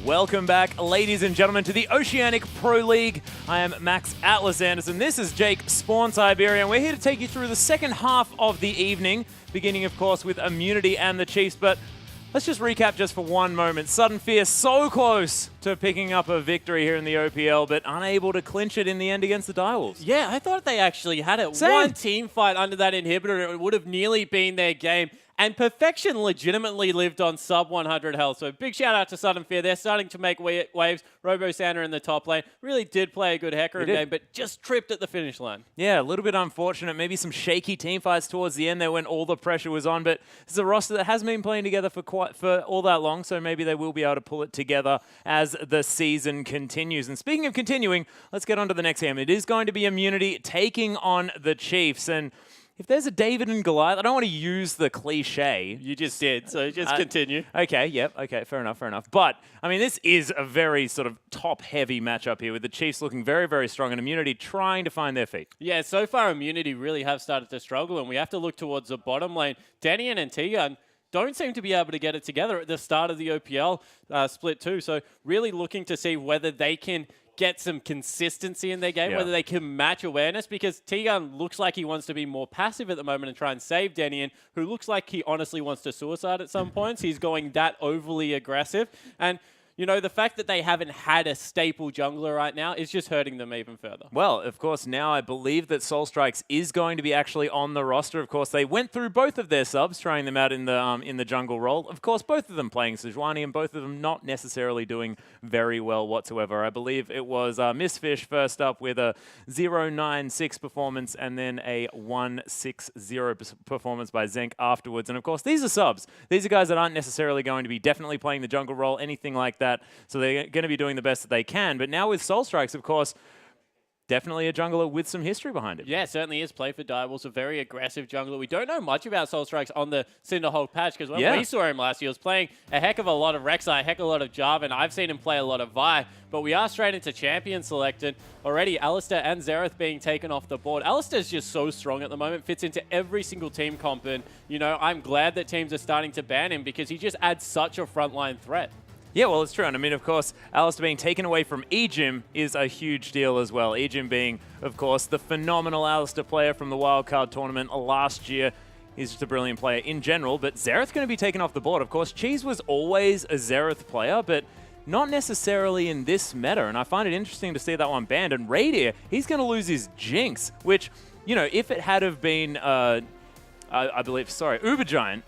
Welcome back, ladies and gentlemen, to the Oceanic Pro League. I am Max Atlas Anderson. This is Jake Spawn Siberia, and we're here to take you through the second half of the evening, beginning, of course, with Immunity and the Chiefs. But let's just recap just for one moment. Sudden Fear so close to picking up a victory here in the OPL, but unable to clinch it in the end against the Direwolves. Yeah, I thought they actually had it. Same. One team fight under that inhibitor, it would have nearly been their game. And Perfection legitimately lived on sub 100 health. So big shout out to Sudden Fear. They're starting to make waves. Robo Santa in the top lane really did play a good Hecarim game, but just tripped at the finish line. Yeah, a little bit unfortunate. Maybe some shaky team fights towards the end there when all the pressure was on. But it's a roster that hasn't been playing together for all that long, so maybe they will be able to pull it together as the season continues. And speaking of continuing, let's get on to the next game. It is going to be Immunity taking on the Chiefs. And if there's a David and Goliath, I don't want to use the cliche. You just did, so just continue. Okay, yep, okay, fair enough. But, I mean, this is a very sort of top-heavy matchup here with the Chiefs looking very, very strong and Immunity trying to find their feet. Yeah, so far Immunity really have started to struggle, and we have to look towards the bottom lane. Denian and Tegan don't seem to be able to get it together at the start of the OPL split too, so really looking to see whether they can get some consistency in their game, whether they can match awareness, because Tegan looks like he wants to be more passive at the moment and try and save Denian, who looks like he honestly wants to suicide at some points. He's going that overly aggressive. And you know, the fact that they haven't had a staple jungler right now is just hurting them even further. Well, of course, now I believe that Soul Strikes is going to be actually on the roster. Of course, they went through both of their subs, trying them out in the jungle role. Of course, both of them playing Sejuani and both of them not necessarily doing very well whatsoever. I believe it was Miss Fish first up with a 0.96 performance and then a 1.60 performance by Zenk afterwards. And of course, these are subs. These are guys that aren't necessarily going to be definitely playing the jungle role, anything like that. So they're going to be doing the best that they can. But now with Soul Strikes, of course, definitely a jungler with some history behind it. Yeah, certainly is. Play for Direwolves, a very aggressive jungler. We don't know much about Soul Strikes on the Cinderhulk patch, because when we saw him last year, he was playing a heck of a lot of Rek'Sai, a heck of a lot of Jarvan. I've seen him play a lot of Vi, but we are straight into champion selected. Already, Alistar and Xerath being taken off the board. Alistar's just so strong at the moment, fits into every single team comp, and, you know, I'm glad that teams are starting to ban him because he just adds such a frontline threat. Yeah, well, it's true. And I mean, of course, Alistar being taken away from Ejim is a huge deal as well. Ejim being, of course, the phenomenal Alistar player from the Wildcard tournament last year. He's just a brilliant player in general, but Xerath going to be taken off the board. Of course, Cheese was always a Xerath player, but not necessarily in this meta. And I find it interesting to see that one banned. And Radier, he's going to lose his Jinx, which, you know, if it had have been, I believe, Ubergiant,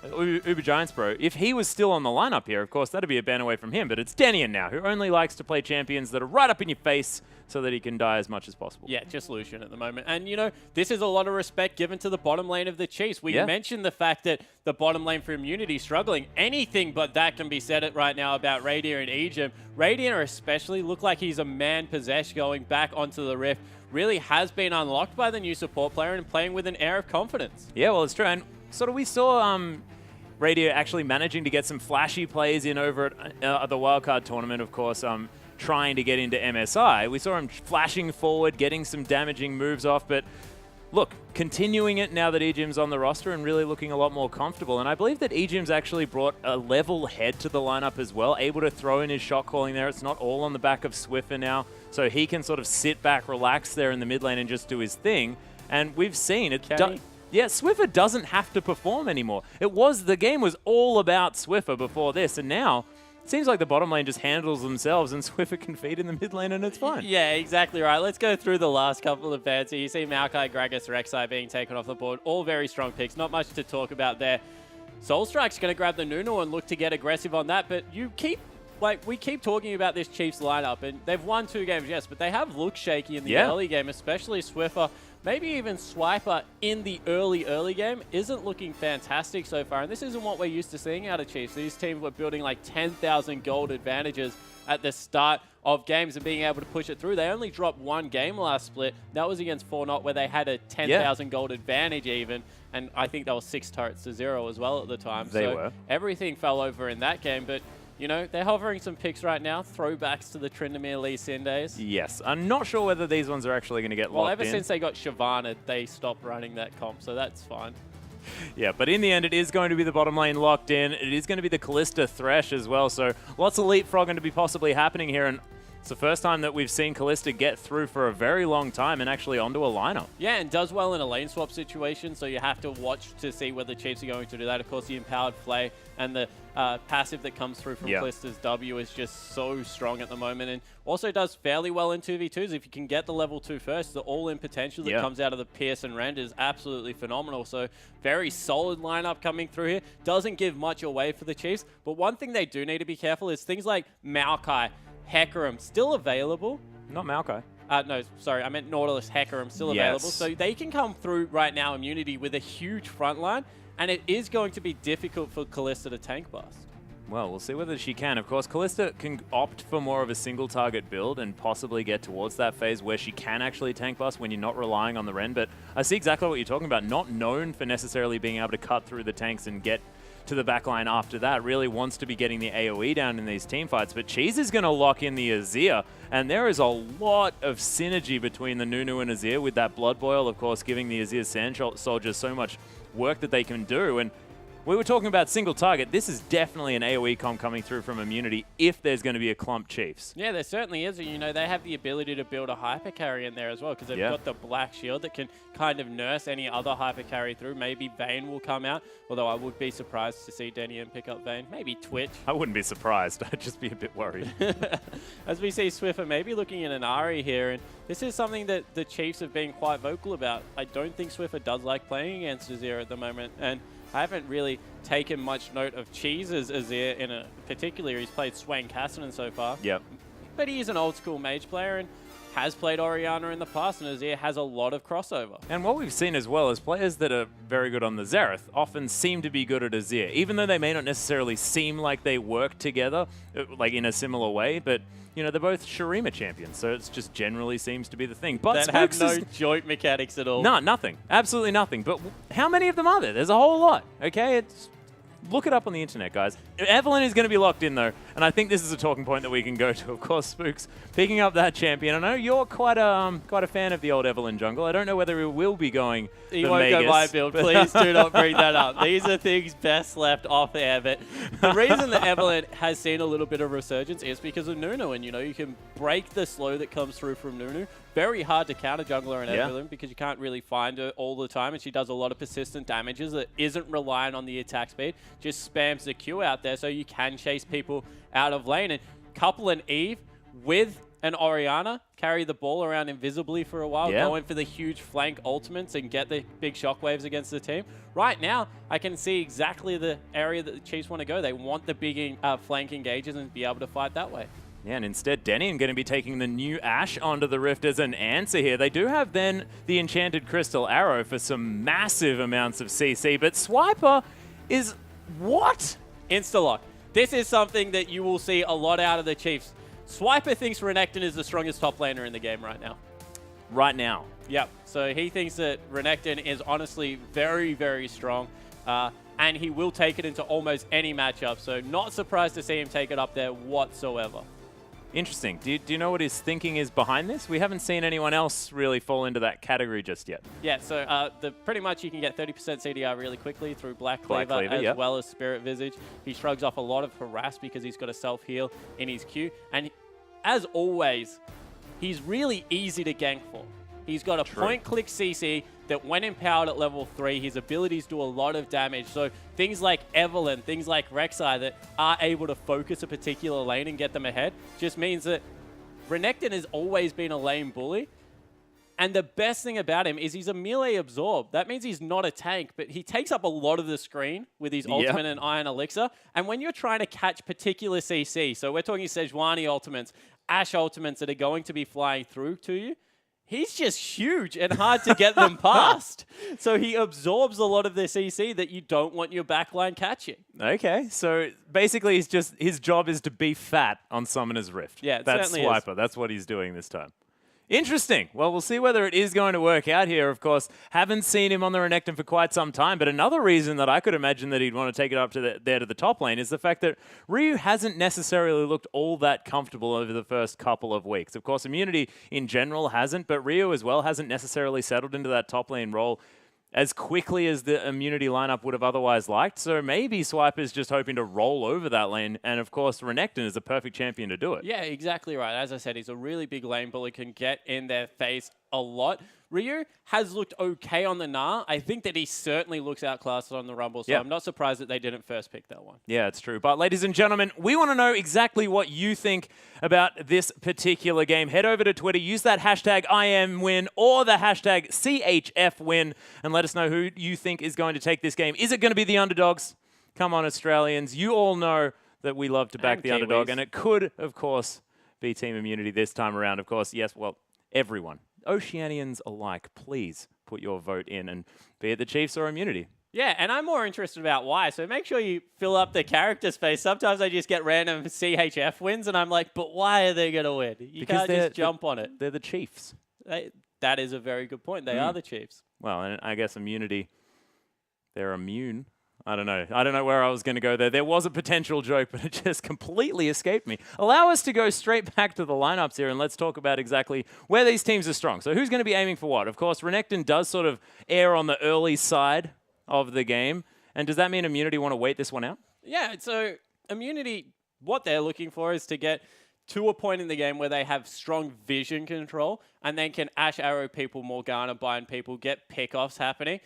Uber Giants Bro, if he was still on the lineup here, of course, that'd be a ban away from him. But it's Denian now, who only likes to play champions that are right up in your face so that he can die as much as possible. Yeah, just Lucian at the moment. And, you know, this is a lot of respect given to the bottom lane of the Chiefs. We mentioned the fact that the bottom lane for Immunity struggling. Anything but that can be said right now about Radier and Ejim. Radier especially look like he's a man possessed going back onto the Rift. Really has been unlocked by the new support player and playing with an air of confidence. Yeah, well, it's true. And sort of we saw Radier actually managing to get some flashy plays in over at the Wildcard tournament, of course, trying to get into MSI. We saw him flashing forward, getting some damaging moves off, but look, continuing it now that Ejim's on the roster and really looking a lot more comfortable. And I believe that Ejim's actually brought a level head to the lineup as well, able to throw in his shot calling there. It's not all on the back of Swiffer now, so he can sort of sit back, relax there in the mid lane and just do his thing. And we've seen it. Yeah, Swiffer doesn't have to perform anymore. The game was all about Swiffer before this, and now it seems like the bottom lane just handles themselves and Swiffer can feed in the mid lane and it's fine. Yeah, exactly right. Let's go through the last couple of bans. So you see Maokai, Gragas, Rek'Sai being taken off the board. All very strong picks. Not much to talk about there. Soul Strike's going to grab the Nuno and look to get aggressive on that, but we keep talking about this Chiefs lineup, and they've won 2 games, yes, but they have looked shaky in the early game, especially Swiffer. Maybe even Swiper in the early game isn't looking fantastic so far. And this isn't what we're used to seeing out of Chiefs. These teams were building like 10,000 gold advantages at the start of games and being able to push it through. They only dropped 1 game last split. That was against 4-0 where they had a 10,000 gold advantage even. And I think that was 6 turrets to 0 as well at the time. They were. Everything fell over in that game. But you know, they're hovering some picks right now, throwbacks to the Tryndamere Lee Sin days. Yes. I'm not sure whether these ones are actually going to get locked in. Well, ever since they got Shyvana, they stopped running that comp, so that's fine. Yeah, but in the end, it is going to be the bottom lane locked in. It is going to be the Kalista Thresh as well, so lots of leapfrogging to be possibly happening here, and it's the first time that we've seen Kalista get through for a very long time and actually onto a lineup. Yeah, and does well in a lane swap situation, so you have to watch to see whether Chiefs are going to do that. Of course, the Empowered Flay and the passive that comes through from Kalista's W is just so strong at the moment, and also does fairly well in 2v2s. If you can get the level 2 first, the all-in potential that comes out of the Pierce and Rend is absolutely phenomenal. So very solid lineup coming through here. Doesn't give much away for the Chiefs, but one thing they do need to be careful is things like Maokai, Hecarim, still available. Not Maokai. No, sorry, I meant Nautilus, Hecarim, still available. So they can come through right now, Immunity, with a huge front line, and it is going to be difficult for Kalista to tank bust. Well, we'll see whether she can. Of course, Kalista can opt for more of a single target build and possibly get towards that phase where she can actually tank bust when you're not relying on the Ren. But I see exactly what you're talking about. Not known for necessarily being able to cut through the tanks and get to the backline after that. Really wants to be getting the AoE down in these team fights. But Cheese is going to lock in the Azir, and there is a lot of synergy between the Nunu and Azir with that Blood Boil, of course, giving the Azir Sand Soldiers so much work that they can do. And we were talking about single target. This is definitely an AoE comp coming through from Immunity if there's going to be a clump Chiefs. Yeah, there certainly is. You know, they have the ability to build a hyper carry in there as well because they've got the black shield that can kind of nurse any other hyper carry through. Maybe Vayne will come out, although I would be surprised to see Denian pick up Vayne. Maybe Twitch. I wouldn't be surprised. I'd just be a bit worried. As we see Swiffer maybe looking at an Ahri here, and this is something that the Chiefs have been quite vocal about. I don't think Swiffer does like playing against Azir at the moment, and I haven't really taken much note of Cheese's Azir in a particular. He's played Swain Cassidy so far. Yep. But he is an old school mage player and has played Orianna in the past, and Azir has a lot of crossover. And what we've seen as well is players that are very good on the Xerath often seem to be good at Azir, even though they may not necessarily seem like they work together, like in a similar way, but you know, they're both Shurima champions, so it just generally seems to be the thing. But that have no joint mechanics at all. No, nothing. Absolutely nothing. But how many of them are there? There's a whole lot, okay? Look it up on the internet, guys. Evelyn is going to be locked in, though, and I think this is a talking point that we can go to. Of course, Spooks picking up that champion. I know you're quite a fan of the old Evelyn jungle. I don't know whether he will be going He won't go my build. Please do not bring that up. These are things best left off air. But the reason that Evelyn has seen a little bit of resurgence is because of Nunu, and you know you can break the slow that comes through from Nunu. Very hard to counter jungler in Evelyn because you can't really find her all the time, and she does a lot of persistent damages that isn't reliant on the attack speed. Just spams the Q out there so you can chase people out of lane. And couple an Eve with an Orianna, carry the ball around invisibly for a while, go in for the huge flank ultimates and get the big shockwaves against the team. Right now, I can see exactly the area that the Chiefs want to go. They want the big flank engages and be able to fight that way. Yeah, and instead, Denian going to be taking the new Ashe onto the Rift as an answer here. They do have then the Enchanted Crystal Arrow for some massive amounts of CC, but Swiper is what? Insta-lock. This is something that you will see a lot out of the Chiefs. Swiper thinks Renekton is the strongest top laner in the game right now. Right now? Yep. So he thinks that Renekton is honestly very, very strong. And he will take it into almost any matchup. So not surprised to see him take it up there whatsoever. Interesting. Do you know what his thinking is behind this? We haven't seen anyone else really fall into that category just yet. Yeah, so pretty much you can get 30% CDR really quickly through Black Cleaver as well as Spirit Visage. He shrugs off a lot of harass because he's got a self-heal in his Q. And as always, he's really easy to gank for. He's got a point-click CC that when empowered at level 3, his abilities do a lot of damage. So things like Evelyn, things like Rek'Sai that are able to focus a particular lane and get them ahead just means that Renekton has always been a lane bully. And the best thing about him is he's a melee absorb. That means he's not a tank, but he takes up a lot of the screen with his ultimate and Iron Elixir. And when you're trying to catch particular CC, so we're talking Sejuani ultimates, Ashe ultimates that are going to be flying through to you, he's just huge and hard to get them past. So he absorbs a lot of the CC that you don't want your backline catching. Okay, so basically his job is to be fat on Summoner's Rift. Yeah, it that's certainly Swiper. is. That's what he's doing this time. Interesting. Well, we'll see whether it is going to work out here, of course. Haven't seen him on the Renekton for quite some time, but another reason that I could imagine that he'd want to take it up to the top lane is the fact that Ryu hasn't necessarily looked all that comfortable over the first couple of weeks. Of course, Immunity in general hasn't, but Ryu as well hasn't necessarily settled into that top lane role. as quickly as the Immunity lineup would have otherwise liked. So maybe Swiper's just hoping to roll over that lane. And of course, Renekton is a perfect champion to do it. Yeah, exactly right. As I said, he's a really big lane bully, can get in their face a lot. Ryu has looked okay on the Gnar. I think that he certainly looks outclassed on the Rumble, so I'm not surprised that they didn't first pick that one. Yeah, it's true. But ladies and gentlemen, we want to know exactly what you think about this particular game. Head over to Twitter, use that hashtag IMWin or the hashtag CHFWin, and let us know who you think is going to take this game. Is it going to be the underdogs? Come on, Australians. You all know that we love to back the underdog, and it could, of course, be Team Immunity this time around. Of course, yes, well, everyone. Oceanians alike, please put your vote in, and be it the Chiefs or Immunity. Yeah, and I'm more interested about why, so make sure you fill up the character space. Sometimes I just get random CHF wins, and I'm like, but why are they going to win? You can't just jump on it. They're the Chiefs. That is a very good point. They are the Chiefs. Well, and I guess Immunity, they're immune. I don't know where I was going to go there. There was a potential joke, but it just completely escaped me. Allow us to go straight back to the lineups here, and let's talk about exactly where these teams are strong. So who's going to be aiming for what? Of course, Renekton does sort of err on the early side of the game. And does that mean Immunity want to wait this one out? Yeah, so Immunity, what they're looking for is to get to a point in the game where they have strong vision control and then can Ash Arrow people, Morgana bind people, get pickoffs happening.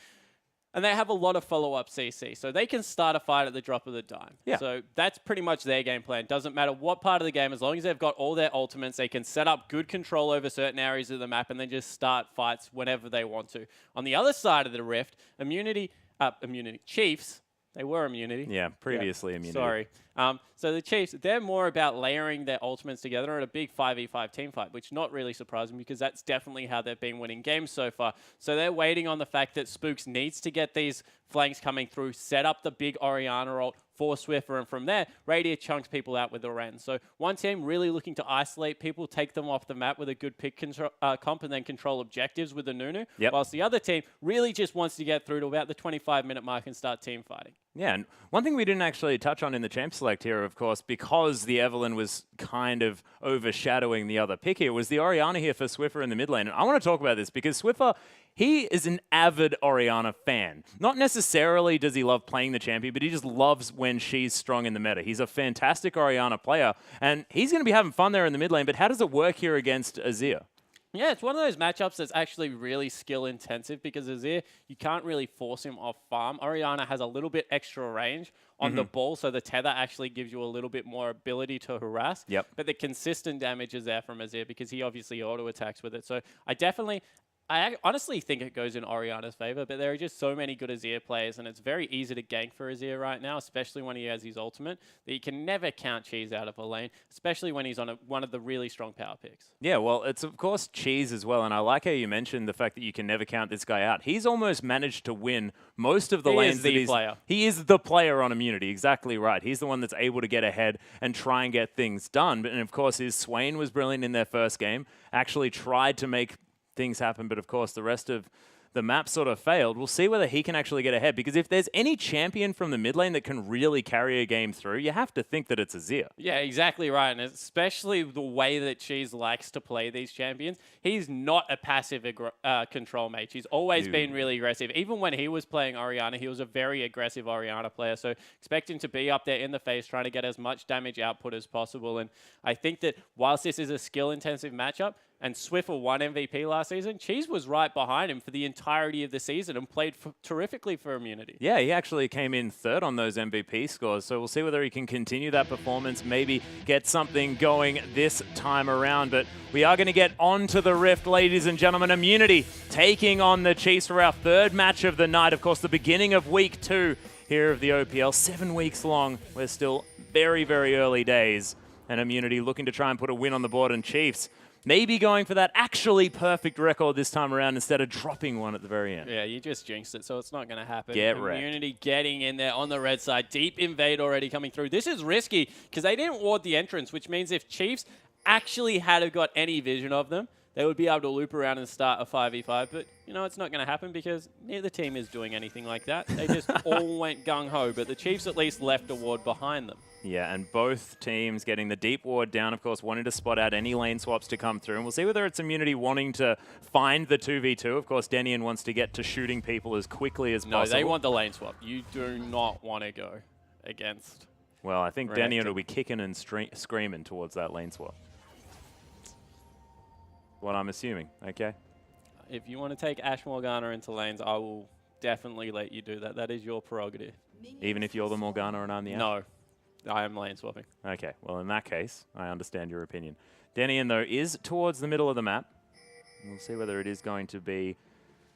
And they have a lot of follow-up CC, so they can start a fight at the drop of the dime. Yeah. So that's pretty much their game plan. Doesn't matter what part of the game, as long as they've got all their ultimates, they can set up good control over certain areas of the map and then just start fights whenever they want to. On the other side of the rift, Chiefs, they were Immunity. Yeah, previously Immunity. Sorry. So the Chiefs, they're more about layering their ultimates together in a big 5v5 team fight, which not really surprising because that's definitely how they've been winning games so far. So they're waiting on the fact that Spooks needs to get these flanks coming through, set up the big Orianna ult for Swiffer, and from there, Radiant chunks people out with the Ren. So one team really looking to isolate people, take them off the map with a good pick comp, and then control objectives with the Nunu, whilst the other team really just wants to get through to about the 25-minute mark and start team fighting. Yeah, and one thing we didn't actually touch on in the Champ Select here, of course, because the Evelynn was kind of overshadowing the other pick here, was the Orianna here for Swiffer in the mid lane. And I want to talk about this because Swiffer, he is an avid Orianna fan. Not necessarily does he love playing the champion, but he just loves when she's strong in the meta. He's a fantastic Orianna player, and he's going to be having fun there in the mid lane, but how does it work here against Azir? Yeah, it's one of those matchups that's actually really skill-intensive because Azir, you can't really force him off farm. Orianna has a little bit extra range on the ball, so the tether actually gives you a little bit more ability to harass. But the consistent damage is there from Azir because he obviously auto-attacks with it. So I honestly think it goes in Orianna's favor, but there are just so many good Azir players, and it's very easy to gank for Azir right now, especially when he has his ultimate, that you can never count Cheese out of a lane, especially when he's on one of the really strong power picks. Yeah, well, it's of course Cheese as well, and I like how you mentioned the fact that you can never count this guy out. He's almost managed to win most of the lanes. He is the player on Immunity, exactly right. He's the one that's able to get ahead and try and get things done. And of course, his Swain was brilliant in their first game, actually tried to make things happen, but of course the rest of the map sort of failed. We'll see whether he can actually get ahead, because if there's any champion from the mid lane that can really carry a game through, you have to think that it's Azir. Yeah, exactly right, and especially the way that Cheese likes to play these champions. He's not a passive control mage. He's always been really aggressive. Even when he was playing Orianna, he was a very aggressive Orianna player, so expect him to be up there in the face trying to get as much damage output as possible. And I think that whilst this is a skill-intensive matchup, and Swiffer won MVP last season, Cheese was right behind him for the entirety of the season and played terrifically for Immunity. Yeah, he actually came in third on those MVP scores, so we'll see whether he can continue that performance, maybe get something going this time around. But we are going to get onto the Rift, ladies and gentlemen. Immunity taking on the Chiefs for our third match of the night. Of course, the beginning of week 2 here of the OPL, 7 weeks long. We're still very, very early days, and Immunity looking to try and put a win on the board, and Chiefs maybe going for that actually perfect record this time around instead of dropping one at the very end. Yeah, you just jinxed it, so it's not going to happen. Get wrecked. Immunity getting in there on the red side. Deep invade already coming through. This is risky because they didn't ward the entrance, which means if Chiefs actually had got any vision of them, they would be able to loop around and start a 5v5. But, you know, it's not going to happen because neither team is doing anything like that. They just all went gung-ho, but the Chiefs at least left a ward behind them. Yeah, and both teams getting the deep ward down, of course, wanting to spot out any lane swaps to come through. And we'll see whether it's Immunity wanting to find the 2v2. Of course, Denian wants to get to shooting people as quickly as possible. No, they want the lane swap. You do not want to go against. Well, I think Denian will be kicking and screaming towards that lane swap. What I'm assuming, okay? If you want to take Ash Morgana into lanes, I will definitely let you do that. That is your prerogative. Even if you're the Morgana and I'm the Ash? No. I am lane swapping. Okay, well, in that case, I understand your opinion. Denian, though, is towards the middle of the map. We'll see whether it is going to be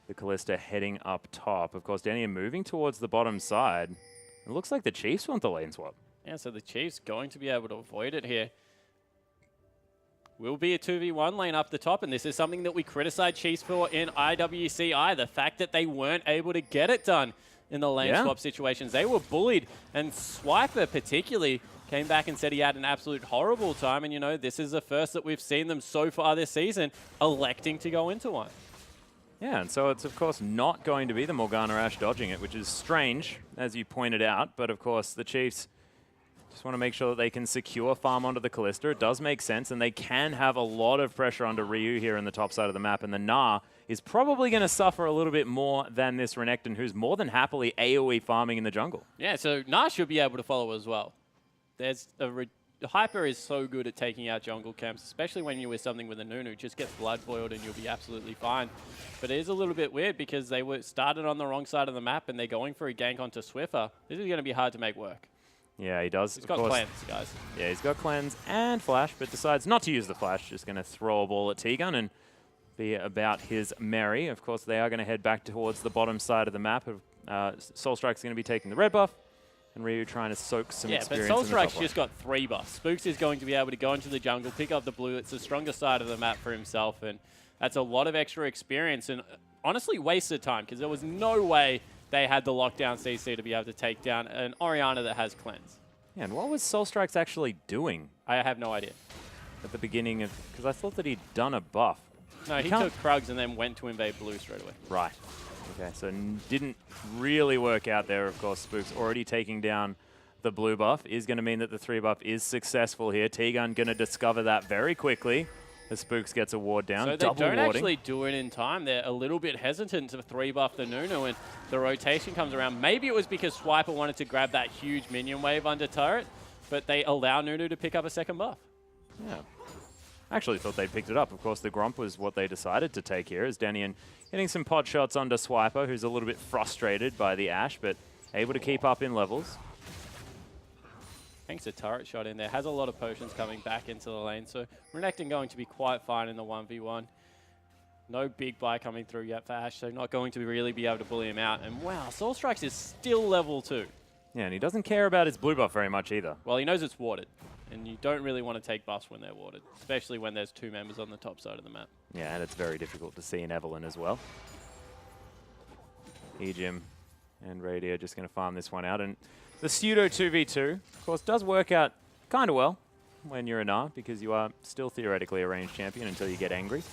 the Kalista heading up top. Of course, Denian moving towards the bottom side. It looks like the Chiefs want the lane swap. Yeah, so the Chiefs going to be able to avoid it here. Will be a 2v1 lane up the top, and this is something that we criticized Chiefs for in IWCI, the fact that they weren't able to get it done in the lane swap situations. They were bullied, and Swiper particularly came back and said he had an absolute horrible time, and you know, this is the first that we've seen them so far this season electing to go into one. Yeah, and so it's of course not going to be the Morgana Ash dodging it, which is strange, as you pointed out, but of course the Chiefs just want to make sure that they can secure farm onto the Kalista. It does make sense, and they can have a lot of pressure onto Ryu here in the top side of the map, and the Gnar is probably going to suffer a little bit more than this Renekton, who's more than happily AoE farming in the jungle. Yeah, so Gnar should be able to follow as well. There's Hyper is so good at taking out jungle camps, especially when you're with something with a Nunu. Just get blood boiled and you'll be absolutely fine. But it is a little bit weird because they were started on the wrong side of the map and they're going for a gank onto Swiffer. This is going to be hard to make work. Yeah, he does. He's got cleanse, guys. Yeah, he's got cleanse and flash, but decides not to use the flash. Just going to throw a ball at T-Gun and be about his merry. Of course, they are going to head back towards the bottom side of the map. Soulstrike's going to be taking the red buff, and Ryu trying to soak some experience. Yeah, but Soulstrike's just got 3 buffs. Spooks is going to be able to go into the jungle, pick up the blue. It's the stronger side of the map for himself, and that's a lot of extra experience and honestly wasted time because there was no way they had the lockdown CC to be able to take down an Orianna that has cleanse. Yeah, and what was Soulstrike's actually doing? I have no idea. At the beginning of... Because I thought that he'd done a buff. No, he took Krugs and then went to invade blue straight away. Right. Okay, so didn't really work out there. Of course, Spook's already taking down the blue buff. Is going to mean that the 3 buff is successful here. T-Gun going to discover that very quickly as Spooks gets a ward down. So they don't actually do it in time. They're a little bit hesitant to 3 buff the Nunu, and the rotation comes around. Maybe it was because Swiper wanted to grab that huge minion wave under turret, but they allow Nunu to pick up a 2nd buff. Yeah. I actually thought they picked it up. Of course, the Gromp was what they decided to take here, as Denian getting some pod shots onto Swiper, who's a little bit frustrated by the Ashe, but able to keep up in levels. Thanks a turret shot in there. Has a lot of potions coming back into the lane, so Renekton going to be quite fine in the 1v1. No big buy coming through yet for Ashe, so not going to really be able to bully him out. And wow, Soulstrike's is still level 2. Yeah, and he doesn't care about his blue buff very much either. Well, he knows it's warded, and you don't really want to take buffs when they're warded, especially when there's 2 members on the top side of the map. Yeah, and it's very difficult to see in Evelynn as well. Ejim and Radio just going to farm this one out. And the pseudo 2v2, of course, does work out kind of well when you're a Gnar, because you are still theoretically a ranged champion until you get angry.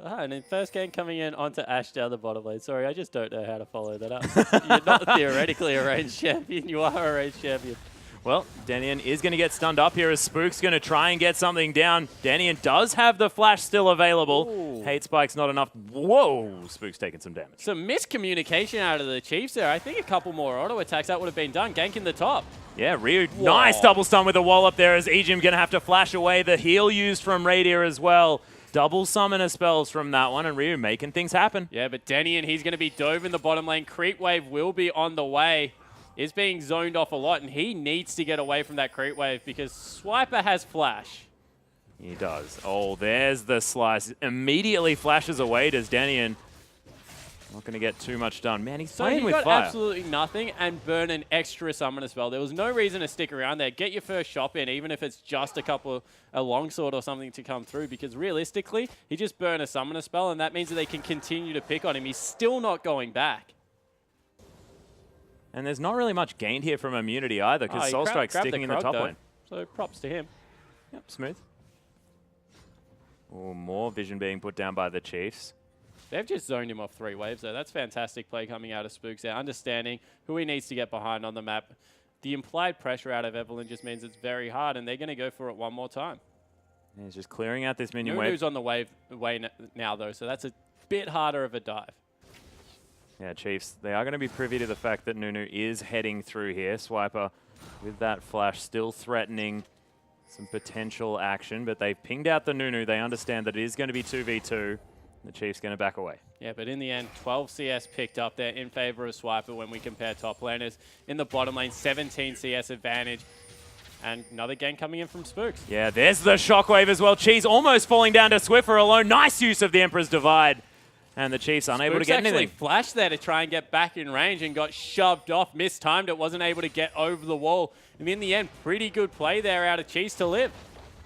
And then first game coming in onto Ashe down the bottom lane. Sorry, I just don't know how to follow that up. You're not theoretically a ranged champion, you are a ranged champion. Well, Denian is going to get stunned up here as Spook's going to try and get something down. Denian does have the flash still available. Ooh. Hate Spike's not enough. Whoa! Spook's taking some damage. Some miscommunication out of the Chiefs there. I think a couple more auto attacks, that would have been done. Gank in the top. Yeah, Ryu, nice double stun with a wall up there as Ejim going to have to flash away the heal used from Radier as well. Double summoner spells from that one, and Ryu making things happen. Yeah, but Denian, he's going to be dove in the bottom lane. Creep wave will be on the way. Is being zoned off a lot, and he needs to get away from that creep wave because Swiper has flash. He does. Oh, there's the slice. Immediately flashes away, does Denian. Not going to get too much done. Man, he's playing with fire. So he got absolutely nothing and burn an extra summoner spell. There was no reason to stick around there. Get your first shop in, even if it's just a longsword or something to come through, because realistically, he just burned a summoner spell, and that means that they can continue to pick on him. He's still not going back. And there's not really much gained here from immunity either, because Soulstrike's sticking in the top lane. So props to him. Yep, smooth. Oh, more vision being put down by the Chiefs. They've just zoned him off 3 waves, though. That's fantastic play coming out of Spooks there, understanding who he needs to get behind on the map. The implied pressure out of Evelyn just means it's very hard, and they're going to go for it one more time. And he's just clearing out this minion wave. Nunu's on the way now, though, so that's a bit harder of a dive. Yeah, Chiefs, they are going to be privy to the fact that Nunu is heading through here. Swiper with that flash still threatening some potential action, but they've pinged out the Nunu. They understand that it is going to be 2v2. The Chiefs going to back away. Yeah, but in the end, 12 CS picked up there in favor of Swiper when we compare top laners. In the bottom lane, 17 CS advantage. And another gang coming in from Spooks. Yeah, there's the shockwave as well. Cheese almost falling down to Swiffer alone. Nice use of the Emperor's Divide. And the Chiefs unable Spooks to get anything. actually flashed there to try and get back in range and got shoved off. Mistimed it, wasn't able to get over the wall. And in the end, pretty good play there out of Cheese to live.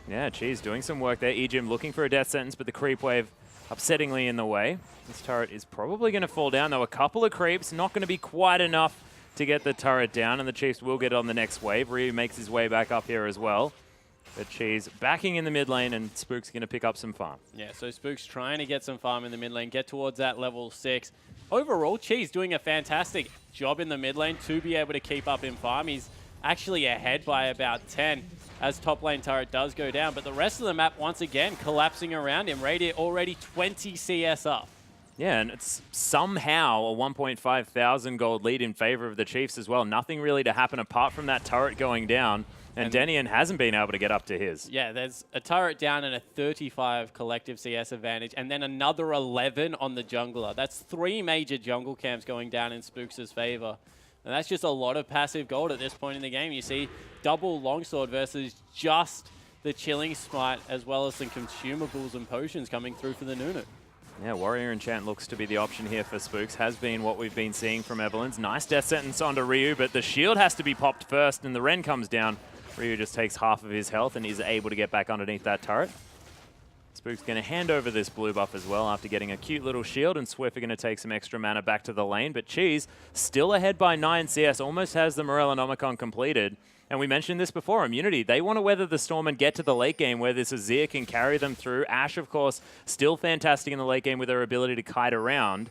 Yeah, Cheese doing some work there. Ejim looking for a death sentence, but the creep wave upsettingly in the way. This turret is probably going to fall down, though. A couple of creeps, not going to be quite enough to get the turret down, and the Chiefs will get on the next wave. Ryu makes his way back up here as well. But Cheese backing in the mid lane, and Spook's going to pick up some farm. Yeah, so Spook's trying to get some farm in the mid lane, get towards that level 6. Overall, Cheese doing a fantastic job in the mid lane to be able to keep up in farm. He's actually ahead by about 10 as top lane turret does go down. But the rest of the map, once again, collapsing around him. Radiant already 20 CS up. Yeah, and it's somehow a 1.5 thousand gold lead in favor of the Chiefs as well. Nothing really to happen apart from that turret going down. And Denian hasn't been able to get up to his. Yeah, there's a turret down and a 35 collective CS advantage, and then another 11 on the jungler. That's 3 major jungle camps going down in Spooks' favor. And that's just a lot of passive gold at this point in the game. You see double longsword versus just the chilling smite, as well as some consumables and potions coming through for the Nunu. Yeah, Warrior Enchant looks to be the option here for Spooks. Has been what we've been seeing from Evelyn's. Nice death sentence onto Ryu, but the shield has to be popped first, and the Ren comes down. Ryu just takes half of his health and is able to get back underneath that turret. Spook's going to hand over this blue buff as well after getting a cute little shield, and Swift are going to take some extra mana back to the lane. But Cheese, still ahead by 9 CS, almost has the Morellonomicon completed. And we mentioned this before, Immunity, they want to weather the storm and get to the late game where this Azir can carry them through. Ashe, of course, still fantastic in the late game with her ability to kite around.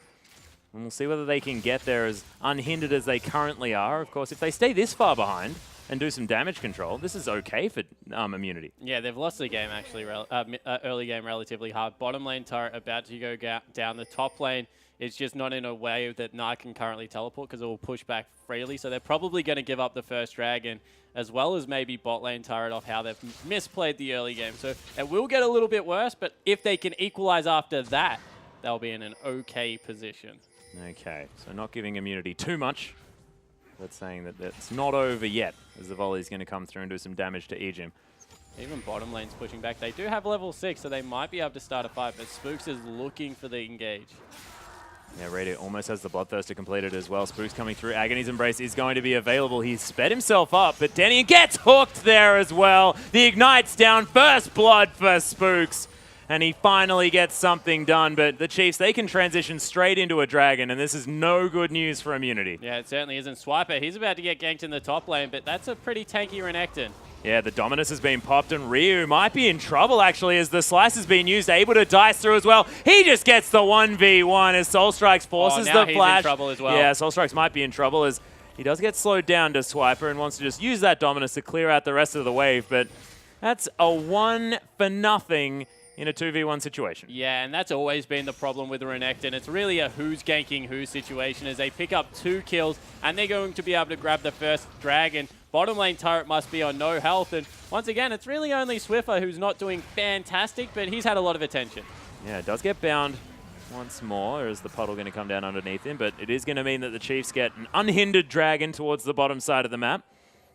And we'll see whether they can get there as unhindered as they currently are. Of course, if they stay this far behind and do some damage control, this is okay for Immunity. Yeah, they've lost the game actually, early game relatively hard. Bottom lane turret about to go down. The top lane is just not in a way that Knight can currently teleport because it will push back freely. So they're probably going to give up the first dragon, as well as maybe bot lane turret off how they've misplayed the early game. So it will get a little bit worse, but if they can equalize after that, they'll be in an okay position. Okay, so not giving Immunity too much. That's saying that it's not over yet, as the volley is going to come through and do some damage to Ejim. Even bottom lane's pushing back. They do have level 6, so they might be able to start a fight, but Spooks is looking for the engage. Yeah, Radio almost has the Bloodthirster completed as well. Spooks coming through. Agony's Embrace is going to be available. He's sped himself up, but Denian gets hooked there as well. The Ignite's down. First blood for Spooks. And he finally gets something done. But the Chiefs, they can transition straight into a dragon, and this is no good news for Immunity. Yeah, it certainly isn't. Swiper, he's about to get ganked in the top lane, but that's a pretty tanky Renekton. Yeah, the Dominus has been popped, and Ryu might be in trouble, actually, as the Slice has been used, able to dice through as well. He just gets the 1v1 as Soul Strikes forces the flash. He's in trouble as well. Yeah, Soul Strikes might be in trouble as he does get slowed down to Swiper and wants to just use that Dominus to clear out the rest of the wave, but that's a 1-for-0 in a 2v1 situation. Yeah, and that's always been the problem with Renekton. It's really a who's ganking who situation as they pick up 2 kills and they're going to be able to grab the first dragon. Bottom lane turret must be on no health, and once again, it's really only Swiffer who's not doing fantastic, but he's had a lot of attention. Yeah, it does get bound once more. Is the puddle going to come down underneath him? But it is going to mean that the Chiefs get an unhindered dragon towards the bottom side of the map.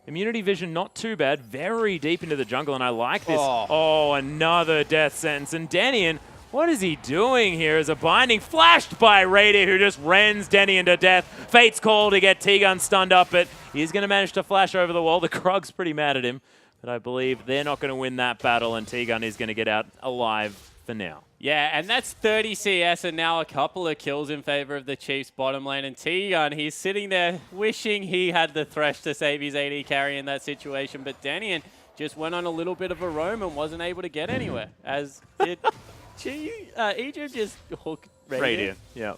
Immunity vision not too bad, very deep into the jungle, and I like this. Oh, another death sentence. And Denian, what is he doing here? As a binding flashed by Raider, who just rends Denian to death. Fate's call to get T-Gun stunned up, but he's going to manage to flash over the wall. The Krog's pretty mad at him, but I believe they're not going to win that battle, and T-Gun is going to get out alive for now. Yeah, and that's 30 CS and now a couple of kills in favor of the Chiefs bottom lane. And T-Gun, he's sitting there wishing he had the Thresh to save his AD carry in that situation. But Denian just went on a little bit of a roam and wasn't able to get anywhere. As did Egypt just Radiant. Yeah.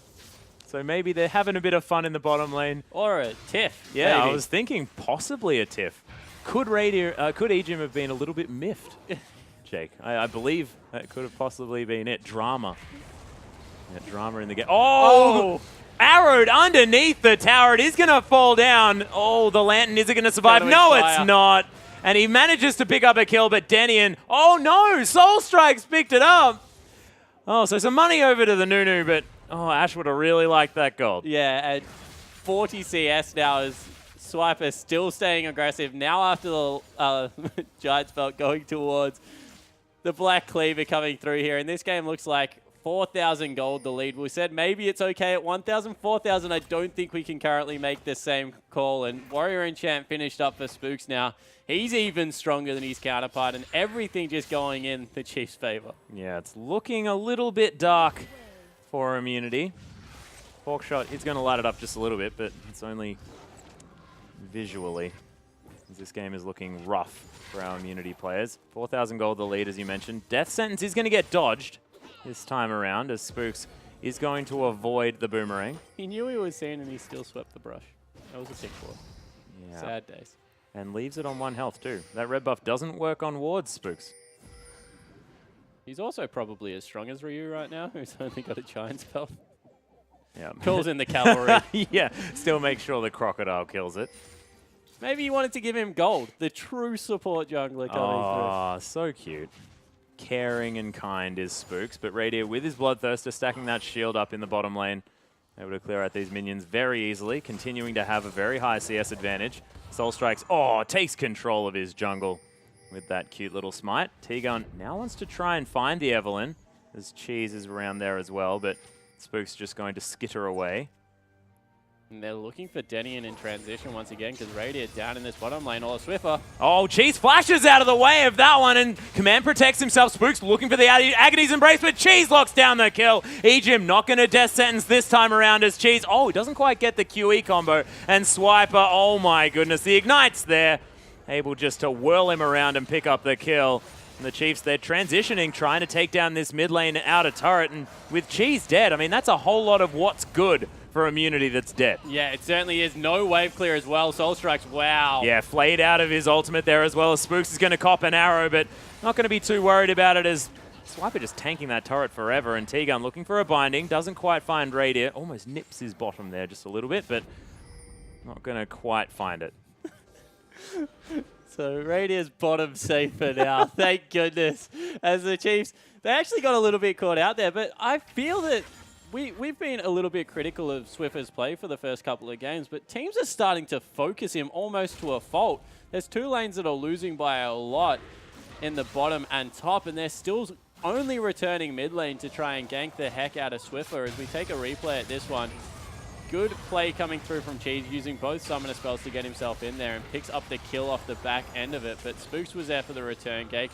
So maybe they're having a bit of fun in the bottom lane. Or a tiff. Yeah, maybe. I was thinking possibly a tiff. Could Ejim have been a little bit miffed, Jake? I believe that could have possibly been it. Drama. Yeah, drama in the game. Oh! Arrowed underneath the tower. It is going to fall down. Oh, the lantern isn't going to survive. No, it's not. And he manages to pick up a kill, but Denian, oh no, Soul Strike's picked it up. Oh, so some money over to the Nunu, but oh, Ash would have really liked that gold. Yeah, and 40 CS now is Swiper still staying aggressive. Now after the Giants belt going towards the Black Cleaver coming through here. And this game looks like 4,000 gold the lead. We said maybe it's okay at 1,000. 4,000, I don't think we can currently make the same call. And Warrior Enchant finished up for Spooks now. He's even stronger than his counterpart, and everything just going in the Chiefs' favor. Yeah, it's looking a little bit dark for Immunity. Hawkshot is going to light it up just a little bit, but it's only visually, as this game is looking rough for our Immunity players. 4,000 gold the lead, as you mentioned. Death Sentence is going to get dodged this time around, as Spooks is going to avoid the boomerang. He knew he was seen, and he still swept the brush. That was a tick for. Yeah. Sad days. And leaves it on 1 health too. That red buff doesn't work on wards, Spooks. He's also probably as strong as Ryu right now, who's only got a Giant spell. Yeah. Calls in the cavalry. Yeah, still make sure the crocodile kills it. Maybe you wanted to give him gold, the true support jungler coming Oh, so cute. Caring and kind is Spooks, but Radiant with his Bloodthirster stacking that shield up in the bottom lane. Able to clear out these minions very easily, continuing to have a very high CS advantage. Soul Strikes, takes control of his jungle with that cute little smite. T-Gun now wants to try and find the Evelynn, as Cheese is around there as well, but Spook's just going to skitter away. And they're looking for Denian in transition once again, because Radiant down in this bottom lane, or Swiffer. Oh, Cheese flashes out of the way of that one, and Command protects himself. Spook's looking for the Agony's Embrace, but Cheese locks down the kill. Ejim not going to Death Sentence this time around as Cheese. Oh, he doesn't quite get the QE combo. And Swiper, oh my goodness, the Ignite's there. Able just to whirl him around and pick up the kill. And the Chiefs, they're transitioning, trying to take down this mid lane outer turret. And with Cheese dead, I mean, that's a whole lot of what's good for Immunity that's dead. Yeah, it certainly is. No wave clear as well. Soul Strikes, wow. Yeah, flayed out of his ultimate there as well as Spooks is going to cop an arrow, but not going to be too worried about it as Swiper just tanking that turret forever. And T-Gun looking for a binding, doesn't quite find Radiant. Almost nips his bottom there just a little bit, but not going to quite find it. So Radiant's bottom safer now. Thank goodness. As the Chiefs, they actually got a little bit caught out there, but I feel that we've been a little bit critical of Swiffer's play for the first couple of games, but teams are starting to focus him almost to a fault. There's 2 lanes that are losing by a lot in the bottom and top, and they're still only returning mid lane to try and gank the heck out of Swiffer. As we take a replay at this one, good play coming through from Cheese, using both summoner spells to get himself in there and picks up the kill off the back end of it, but Spooks was there for the return gank.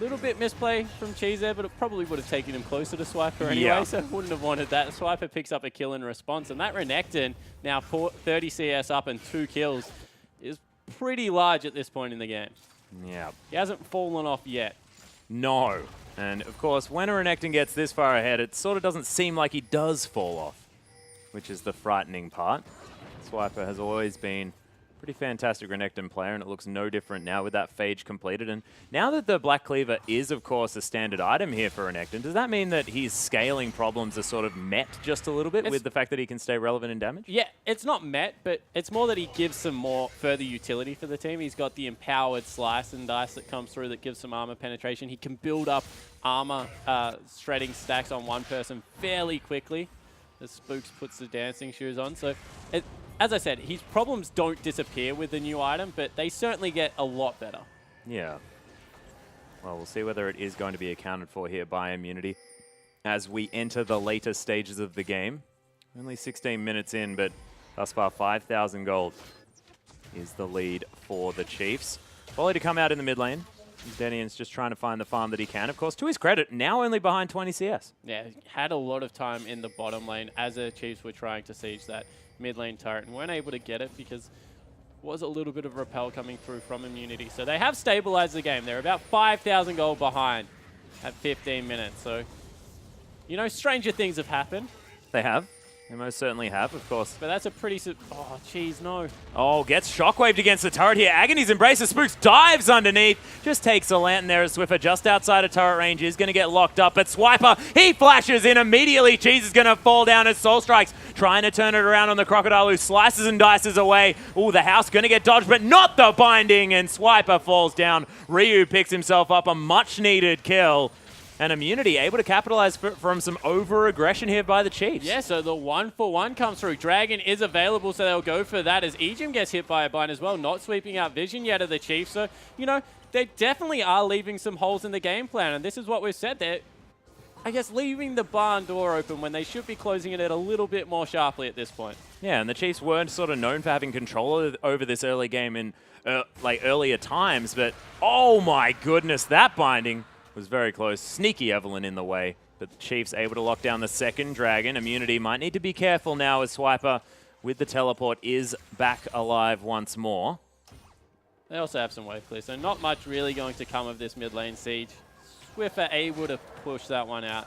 Little bit misplay from Cheese there, but it probably would have taken him closer to Swiper anyway, so wouldn't have wanted that. Swiper picks up a kill in response, and that Renekton, now 30 CS up and 2 kills, is pretty large at this point in the game. Yeah. He hasn't fallen off yet. No. And of course, when a Renekton gets this far ahead, it sort of doesn't seem like he does fall off, which is the frightening part. Swiper has always been pretty fantastic Renekton player, and it looks no different now with that Phage completed. And now that the Black Cleaver is, of course, a standard item here for Renekton, does that mean that his scaling problems are sort of met just a little bit with the fact that he can stay relevant in damage? Yeah, it's not met, but it's more that he gives some more further utility for the team. He's got the empowered slice and dice that comes through that gives some armor penetration. He can build up armor shredding stacks on one person fairly quickly as Spooks puts the dancing shoes on. So as I said, his problems don't disappear with the new item, but they certainly get a lot better. Yeah. Well, we'll see whether it is going to be accounted for here by Immunity as we enter the later stages of the game. Only 16 minutes in, but thus far 5,000 gold is the lead for the Chiefs. Volley to come out in the mid lane. Denian's just trying to find the farm that he can. Of course, to his credit, now only behind 20 CS. Yeah, had a lot of time in the bottom lane as the Chiefs were trying to siege that mid lane turret and weren't able to get it because was a little bit of repel coming through from Immunity. So they have stabilized the game. They're about 5,000 gold behind at 15 minutes. So You know, stranger things have happened. They have. They most certainly have, of course. But that's a pretty... Oh, jeez, no. Oh, gets shockwaved against the turret here. Agony's Embrace of Spooks dives underneath. Just takes a lantern there as Swiffer just outside of turret range is going to get locked up. But Swiper, he flashes in immediately. Cheese is going to fall down as Soul Strikes trying to turn it around on the Crocodile who slices and dices away. Ooh, the house going to get dodged, but not the binding. And Swiper falls down. Ryu picks himself up a much-needed kill. And Immunity able to capitalize from some over-aggression here by the Chiefs. Yeah, so the 1-for-1 comes through. Dragon is available, so they'll go for that as Ejim gets hit by a bind as well, not sweeping out vision yet of the Chiefs. So, you know, they definitely are leaving some holes in the game plan, and this is what we've said. They're, I guess, leaving the barn door open when they should be closing it a little bit more sharply at this point. Yeah, and the Chiefs weren't sort of known for having control over this early game in like earlier times, but oh my goodness, that binding was very close. Sneaky Evelyn in the way, but the Chiefs able to lock down the second Dragon. Immunity might need to be careful now as Swiper with the teleport is back alive once more. They also have some wave clear, so not much really going to come of this mid lane siege. Swiffer able to push that one out.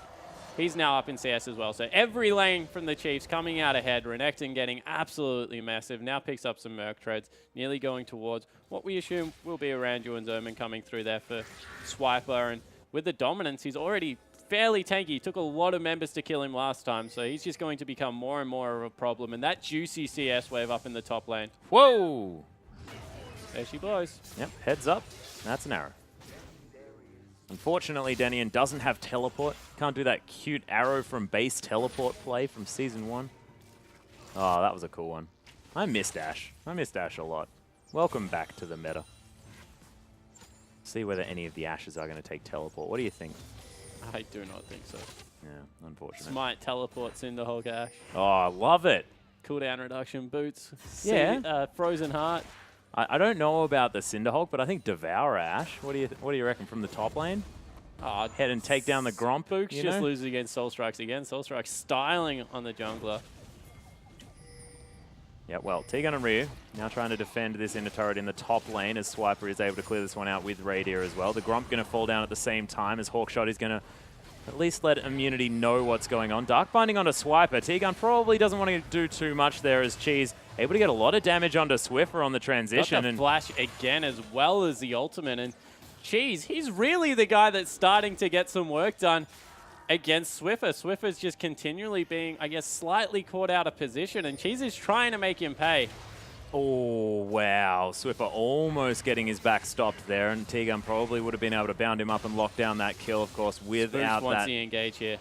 He's now up in CS as well, so every lane from the Chiefs coming out ahead. Renekton getting absolutely massive. Now picks up some Merc Treads, nearly going towards what we assume will be a Randu and Omen coming through there for Swiper. And with the dominance, he's already fairly tanky. He took a lot of members to kill him last time, so he's just going to become more and more of a problem. And that juicy CS wave up in the top lane. Whoa! There she blows. Yep, heads up. That's an arrow. Unfortunately, Denian doesn't have teleport. Can't do that cute arrow from base teleport play from Season 1. Oh, that was a cool one. I miss Dash. I miss Dash a lot. Welcome back to the meta. See whether any of the Ashes are going to take teleport. What do you think? I do not think so. Yeah, unfortunate. Smite teleports into Hulk Ash. Oh, I love it. Cooldown reduction, boots. Yeah. Frozen Heart. I don't know about the Cinderhulk, but I think Devour Ash. What do you reckon from the top lane? Oh, Head and take down the Gromp. Spooks just loses against Soul Strikes again. Soul Strikes styling on the jungler. Yeah, well, T-Gun and Ryu now trying to defend this inner turret in the top lane as Swiper is able to clear this one out with Radier as well. The Gromp going to fall down at the same time as Hawkshot is going to at least let Immunity know what's going on. Dark Binding onto Swiper. T-Gun probably doesn't want to do too much there as Cheese able to get a lot of damage onto Swiffer on the transition. Got the flash again as well as the ultimate. And Cheese, he's really the guy that's starting to get some work done against Swiffer. Swiffer's just continually being, I guess, slightly caught out of position, and Cheese is trying to make him pay. Oh, wow. Swiffer almost getting his back stopped there, and T-Gun probably would have been able to bound him up and lock down that kill, of course, without wants that. the engage here.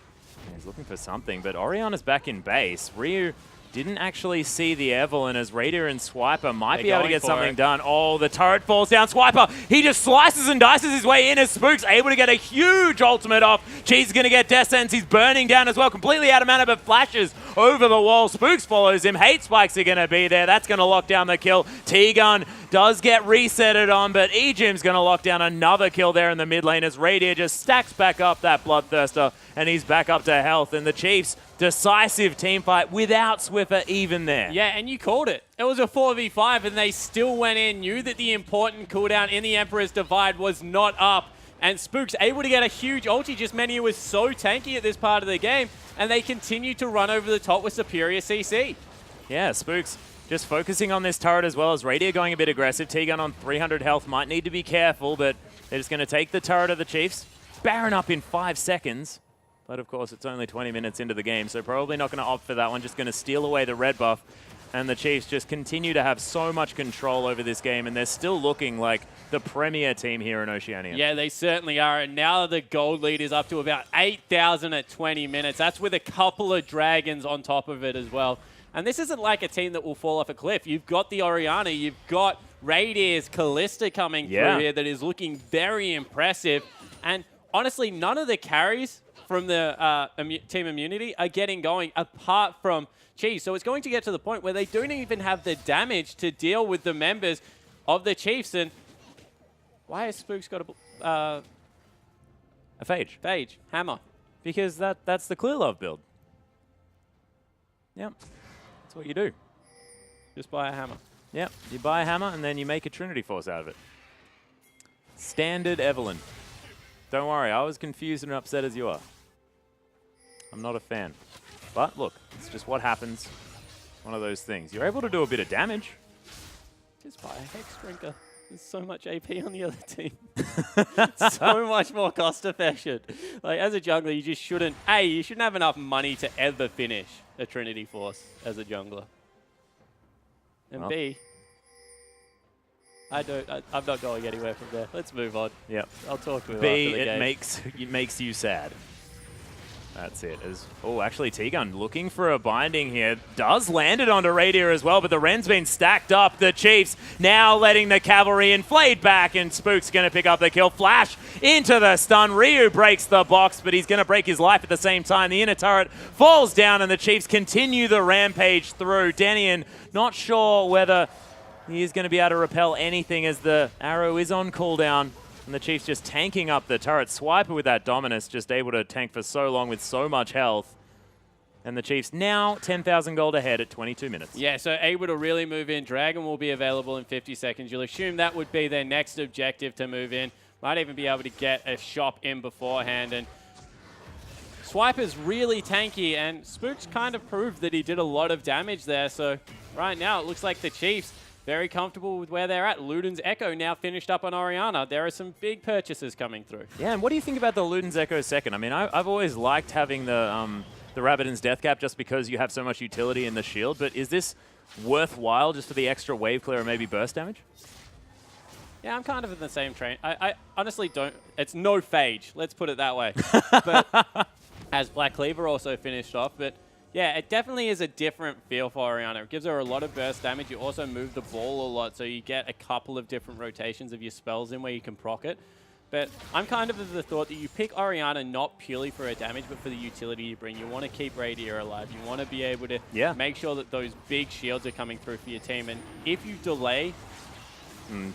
Yeah, he's looking for something, but Oriana's back in base. Ryu didn't actually see the Evelyn as Raider and Swiper might be able to get something done. Oh, the turret falls down. Swiper, he just slices and dices his way in as Spook's able to get a huge ultimate off. Cheese is going to get Death Sentence. He's burning down as well. Completely out of mana, but flashes over the wall. Spooks follows him. Hate Spikes are going to be there. That's going to lock down the kill. T-Gun does get resetted on, but Ejim's going to lock down another kill there in the mid lane as Radier just stacks back up that Bloodthirster, and he's back up to health. And the Chiefs, decisive team fight without Swiffer even there. Yeah, and you called it. It was a 4v5, and they still went in, knew that the important cooldown in the Emperor's Divide was not up. And Spook's able to get a huge ulti, just meant he was so tanky at this part of the game, and they continue to run over the top with superior CC. Yeah, Spooks just focusing on this turret as well as Radier going a bit aggressive. T-Gun on 300 health might need to be careful, but they're just going to take the turret of the Chiefs. Baron up in 5 seconds. But of course, it's only 20 minutes into the game, so probably not going to opt for that one. Just going to steal away the red buff. And the Chiefs just continue to have so much control over this game, and they're still looking like the premier team here in Oceania. Yeah, they certainly are. And now the gold lead is up to about 8,000 at 20 minutes. That's with a couple of dragons on top of it as well. And this isn't like a team that will fall off a cliff. You've got the Oriana, you've got Radier's Callista coming through here that is looking very impressive. And honestly, none of the carries from the Team Immunity are getting going apart from Cheese. So it's going to get to the point where they don't even have the damage to deal with the members of the Chiefs. And why has Spooks got a Phage. Phage, hammer? Because that's the Clear Love build. Yep. That's what you do. Just buy a hammer. Yep. You buy a hammer and then you make a Trinity Force out of it. Standard Evelyn. Don't worry, I was confused and upset as you are. I'm not a fan. But look, it's just what happens. One of those things. You're able to do a bit of damage. Just buy a Hex Drinker. There's so much AP on the other team. So much more cost efficient. Like, as a jungler, you just shouldn't... A, you shouldn't have enough money to ever finish a Trinity Force as a jungler. And well, B, I'm not going anywhere from there. Let's move on. Yep. I'll talk to him B, after the game. it makes you sad. That's it. Oh, actually, T-Gun looking for a binding here. Does land it onto Radier as well, but the Ren's been stacked up. The Chiefs now letting the Cavalry inflate back, and Spook's going to pick up the kill. Flash into the stun. Ryu breaks the box, but he's going to break his life at the same time. The inner turret falls down, and the Chiefs continue the rampage through. Denian not sure whether he is going to be able to repel anything as the arrow is on cooldown. And the Chiefs just tanking up the turret. Swiper with that Dominus, just able to tank for so long with so much health. And the Chiefs now 10,000 gold ahead at 22 minutes. Yeah, so able to really move in. Dragon will be available in 50 seconds. You'll assume that would be their next objective to move in. Might even be able to get a shop in beforehand. And Swiper's really tanky, and Spooks kind of proved that he did a lot of damage there. So right now it looks like the Chiefs very comfortable with where they're at. Luden's Echo now finished up on Orianna. There are some big purchases coming through. Yeah, and what do you think about the Luden's Echo second? I mean, I've always liked having the Rabbidan's Death Cap just because you have so much utility in the shield, but is this worthwhile just for the extra wave clear or maybe burst damage? Yeah, I'm kind of in the same train. I honestly don't... It's no Phage, let's put it that way. But as Black Cleaver also finished off, but yeah, it definitely is a different feel for Orianna. It gives her a lot of burst damage. You also move the ball a lot, so you get a couple of different rotations of your spells in where you can proc it. But I'm kind of the thought that you pick Orianna not purely for her damage, but for the utility you bring. You want to keep Radier alive. You want to be able to make sure that those big shields are coming through for your team. And if you delay...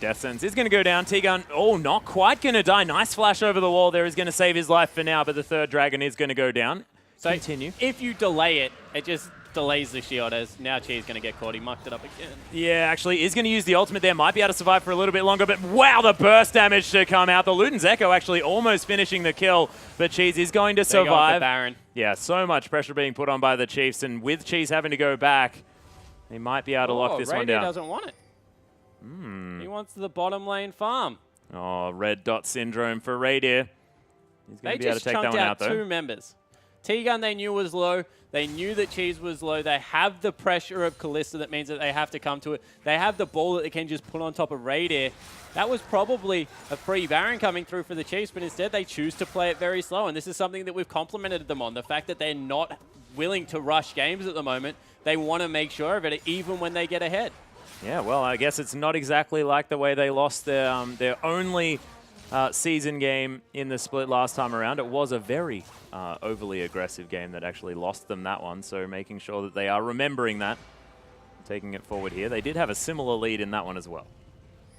Death Sentence is going to go down. T-Gun, oh, not quite going to die. Nice flash over the wall there is going to save his life for now, but the third dragon is going to go down. So continue. If you delay it, it just delays the shield, as now Chi's going to get caught. He mucked it up again. Yeah, actually is going to use the ultimate there. Might be able to survive for a little bit longer, but wow, the burst damage to come out. The Luden's Echo actually almost finishing the kill, but Cheese is going to survive. Baron. Yeah, so much pressure being put on by the Chiefs, and with Cheese having to go back, they might be able to lock this one down. Doesn't want it. He wants the bottom lane farm. Oh, red dot syndrome for Radier. He's going to be able to take that one out, though. Two members. T-Gun they knew was low. They knew that Cheese was low. They have the pressure of Kalista. That means that they have to come to it. They have the ball that they can just put on top of Radier. That was probably a free Baron coming through for the Chiefs, but instead they choose to play it very slow. And this is something that we've complimented them on. The fact that they're not willing to rush games at the moment. They want to make sure of it, even when they get ahead. Yeah, well, I guess it's not exactly like the way they lost their only season game in the split last time around. It was a very overly aggressive game that actually lost them that one, so making sure that they are remembering that, taking it forward here. They did have a similar lead in that one as well.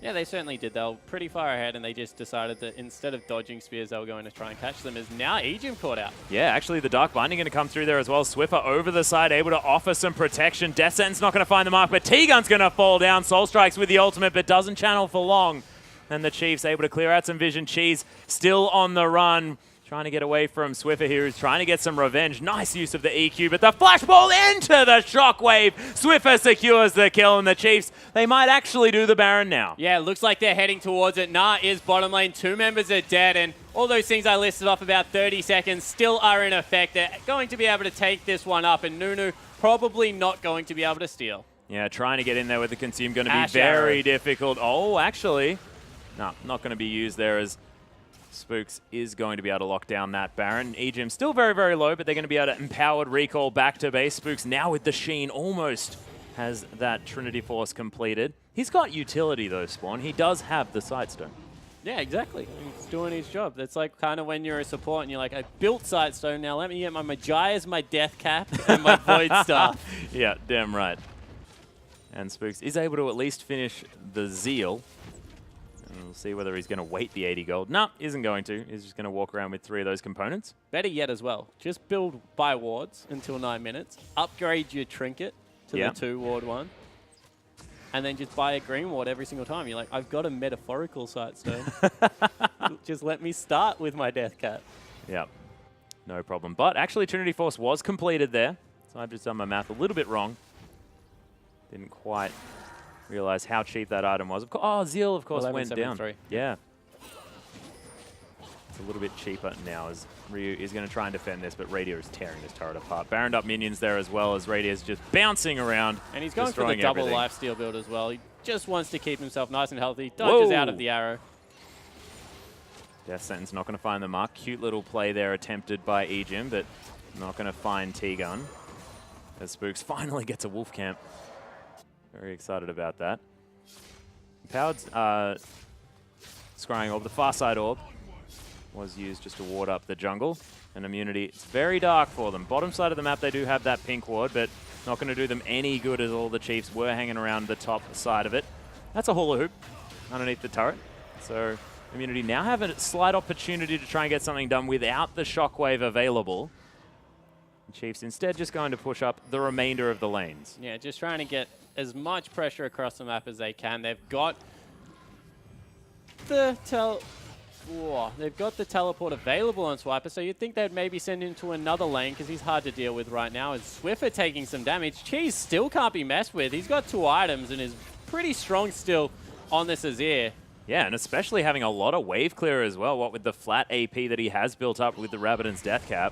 Yeah, they certainly did. They were pretty far ahead, and they just decided that instead of dodging spears, they were going to try and catch them, as now Ejim caught out. Yeah, actually the Dark Binding going to come through there as well. Swiffer over the side, able to offer some protection. Death Sentence not going to find the mark, but T-Gun's going to fall down. Soul Strikes with the ultimate, but doesn't channel for long. And the Chiefs able to clear out some vision. Cheese still on the run. Trying to get away from Swiffer here, who's trying to get some revenge. Nice use of the EQ, but the flash ball into the shockwave. Swiffer secures the kill, and the Chiefs, they might actually do the Baron now. Yeah, looks like they're heading towards it. Nah is bottom lane. Two members are dead, and all those things I listed off about 30 seconds still are in effect. They're going to be able to take this one up, and Nunu probably not going to be able to steal. Yeah, trying to get in there with the Consume, going to be very difficult. Oh, actually, no, not going to be used there, as Spooks is going to be able to lock down that Baron. Ejim still very, very low, but they're going to be able to empowered recall back to base. Spooks now with the Sheen almost has that Trinity Force completed. He's got utility though, Spawn. He does have the Sightstone. Yeah, exactly. He's doing his job. That's like kind of when you're a support and you're like, I built Sightstone, now let me get my Magi as my Death Cap and my Void Staff. Yeah, damn right. And Spooks is able to at least finish the Zeal. And we'll see whether he's going to wait the 80 gold. No, isn't going to. He's just going to walk around with 3 of those components. Better yet as well, just build by wards until 9 minutes, upgrade your trinket to the 2 ward one, and then just buy a green ward every single time. You're like, I've got a metaphorical Sightstone. Just let me start with my Death Cap. Yeah. No problem. But actually, Trinity Force was completed there. So I've just done my math a little bit wrong. Didn't quite realize how cheap that item was. Oh, Zeal, of course, went down. Yeah. It's a little bit cheaper now as Ryu is going to try and defend this, but Radio is tearing this turret apart. Baroned up minions there as well as Radio is just bouncing around. And he's going for the double lifesteal build as well. He just wants to keep himself nice and healthy. Dodges out of the arrow. Death Sentence not going to find the mark. Cute little play there attempted by Ejim, but not going to find T-Gun. As Spooks finally gets a wolf camp. Very excited about that. Powered Scrying Orb, the far side orb, was used just to ward up the jungle. And immunity, it's very dark for them. Bottom side of the map, they do have that pink ward, but not going to do them any good as all the Chiefs were hanging around the top side of it. That's a hula hoop underneath the turret. So immunity now have a slight opportunity to try and get something done without the shockwave available. The Chiefs instead just going to push up the remainder of the lanes. Yeah, just trying to get as much pressure across the map as they can. They've got the teleport available on Swiper, so you'd think they'd maybe send him to another lane because he's hard to deal with right now. As Swiffer taking some damage. Cheese still can't be messed with. He's got 2 items and is pretty strong still on this Azir. Yeah, and especially having a lot of wave clear as well, what with the flat AP that he has built up with the Rabbidan's Death Cap.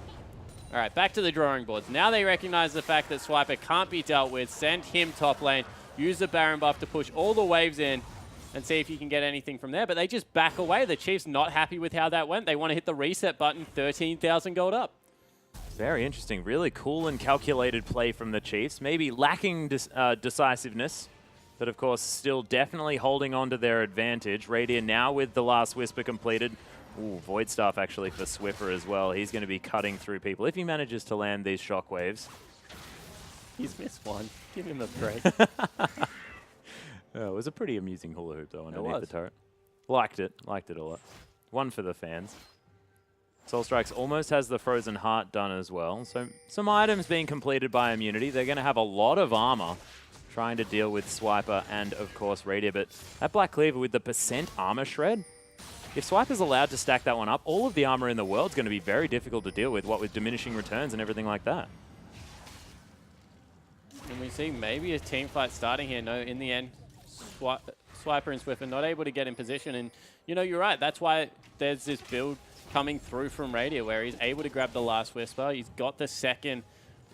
All right, back to the drawing boards. Now they recognize the fact that Swiper can't be dealt with. Send him top lane. Use the Baron buff to push all the waves in and see if you can get anything from there. But they just back away. The Chiefs not happy with how that went. They want to hit the reset button. 13,000 gold up. Very interesting. Really cool and calculated play from the Chiefs. Maybe lacking decisiveness, but of course still definitely holding on to their advantage. Radiant now with the last Whisper completed. Ooh, Void Staff actually for Swiffer as well. He's going to be cutting through people if he manages to land these shockwaves. He's missed one. Give him a break. Oh, it was a pretty amusing hula hoop though underneath the turret. Liked it a lot. One for the fans. Soul Strikes almost has the Frozen Heart done as well. So some items being completed by immunity. They're going to have a lot of armor trying to deal with Swiper and of course Radio. But that Black Cleaver with the % armor shred, if Swiper's allowed to stack that one up, all of the armor in the world is going to be very difficult to deal with, what with diminishing returns and everything like that. And we see maybe a team fight starting here. No, in the end, Swiper and Swiffer not able to get in position. And, you know, you're right. That's why there's this build coming through from Radio where he's able to grab the last Whisper. He's got the second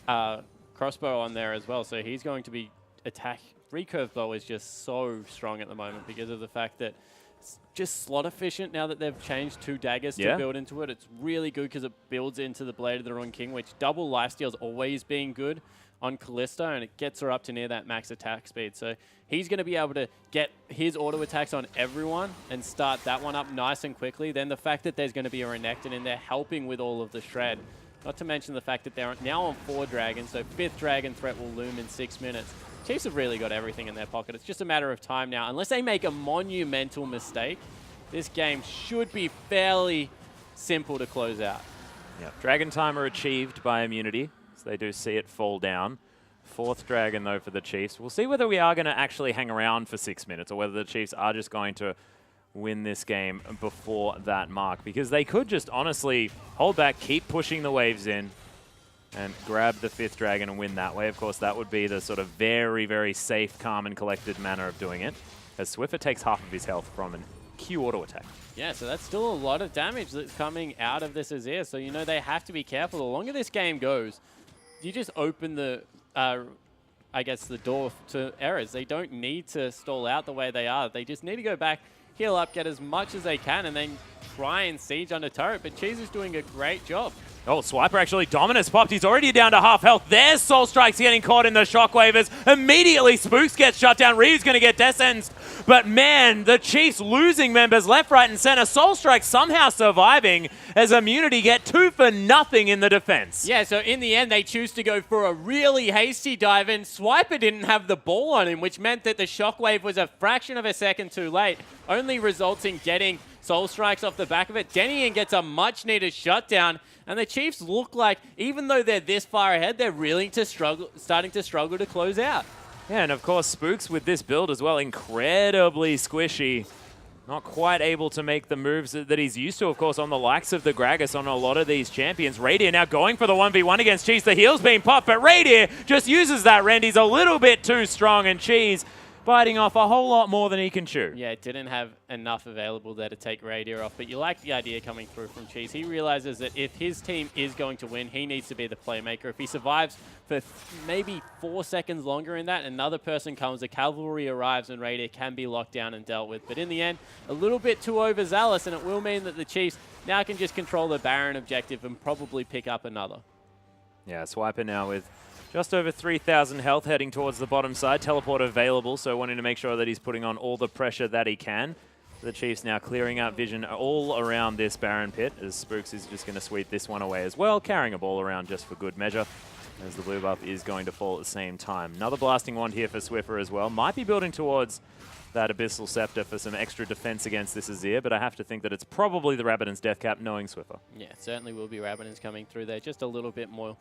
crossbow on there as well. So he's going to be attack. Recurve bow is just so strong at the moment because of the fact that it's just slot efficient now that they've changed 2 daggers to build into it. It's really good because it builds into the Blade of the Ruined King, which double lifesteal's always been good on Callisto, and it gets her up to near that max attack speed. So he's going to be able to get his auto attacks on everyone and start that one up nice and quickly. Then the fact that there's going to be a Renekton in there helping with all of the shred. Not to mention the fact that they're now on 4 dragons, so 5th dragon threat will loom in 6 minutes. Chiefs have really got everything in their pocket. It's just a matter of time now. Unless they make a monumental mistake, this game should be fairly simple to close out. Yeah, Dragon Timer achieved by immunity, so they do see it fall down. 4th dragon, though, for the Chiefs. We'll see whether we are going to actually hang around for 6 minutes or whether the Chiefs are just going to win this game before that mark, because they could just honestly hold back, keep pushing the waves in, and grab the 5th dragon and win that way. Of course, that would be the sort of very, very safe, calm, and collected manner of doing it, as Swiffer takes half of his health from an Q auto attack. Yeah, so that's still a lot of damage that's coming out of this Azir, so you know they have to be careful. The longer this game goes, you just open the, I guess, the door to errors. They don't need to stall out the way they are. They just need to go back, heal up, get as much as they can, and then try and siege under turret. But Cheese is doing a great job. Oh, Swiper actually dominance popped. He's already down to half health. There's Soul Strikes getting caught in the shockwavers. Immediately, Spooks gets shut down. Ryu's going to get death sentence. But man, the Chiefs losing members left, right, and center. Soul Strike somehow surviving as immunity get 2 for nothing in the defense. Yeah, so in the end, they choose to go for a really hasty dive in. Swiper didn't have the ball on him, which meant that the shockwave was a fraction of a second too late, only results in getting Soul Strikes off the back of it. Denian gets a much-needed shutdown, and the Chiefs look like, even though they're this far ahead, they're really starting to struggle to close out. Yeah, and of course, Spooks with this build as well, incredibly squishy. Not quite able to make the moves that he's used to, of course, on the likes of the Gragas on a lot of these champions. Radier now going for the 1v1 against Cheese. The heel's being popped, but Radier just uses that rend. He's a little bit too strong, and Cheese biting off a whole lot more than he can chew. Yeah, didn't have enough available there to take Radier off, but you like the idea coming through from Cheese. He realizes that if his team is going to win, he needs to be the playmaker. If he survives for maybe 4 seconds longer in that, another person comes, the cavalry arrives, and Radier can be locked down and dealt with. But in the end, a little bit too overzealous, and it will mean that the Chiefs now can just control the Baron objective and probably pick up another. Yeah, Swiper now with just over 3,000 health heading towards the bottom side. Teleport available, so wanting to make sure that he's putting on all the pressure that he can. The Chiefs now clearing out vision all around this Baron pit, as Spooks is just going to sweep this one away as well, carrying a ball around just for good measure, as the blue buff is going to fall at the same time. Another blasting wand here for Swiffer as well. Might be building towards that Abyssal Scepter for some extra defense against this Azir, but I have to think that it's probably the Rabbidan's Death Cap, knowing Swiffer. Yeah, it certainly will be Rabbidan's coming through there. Just a little bit more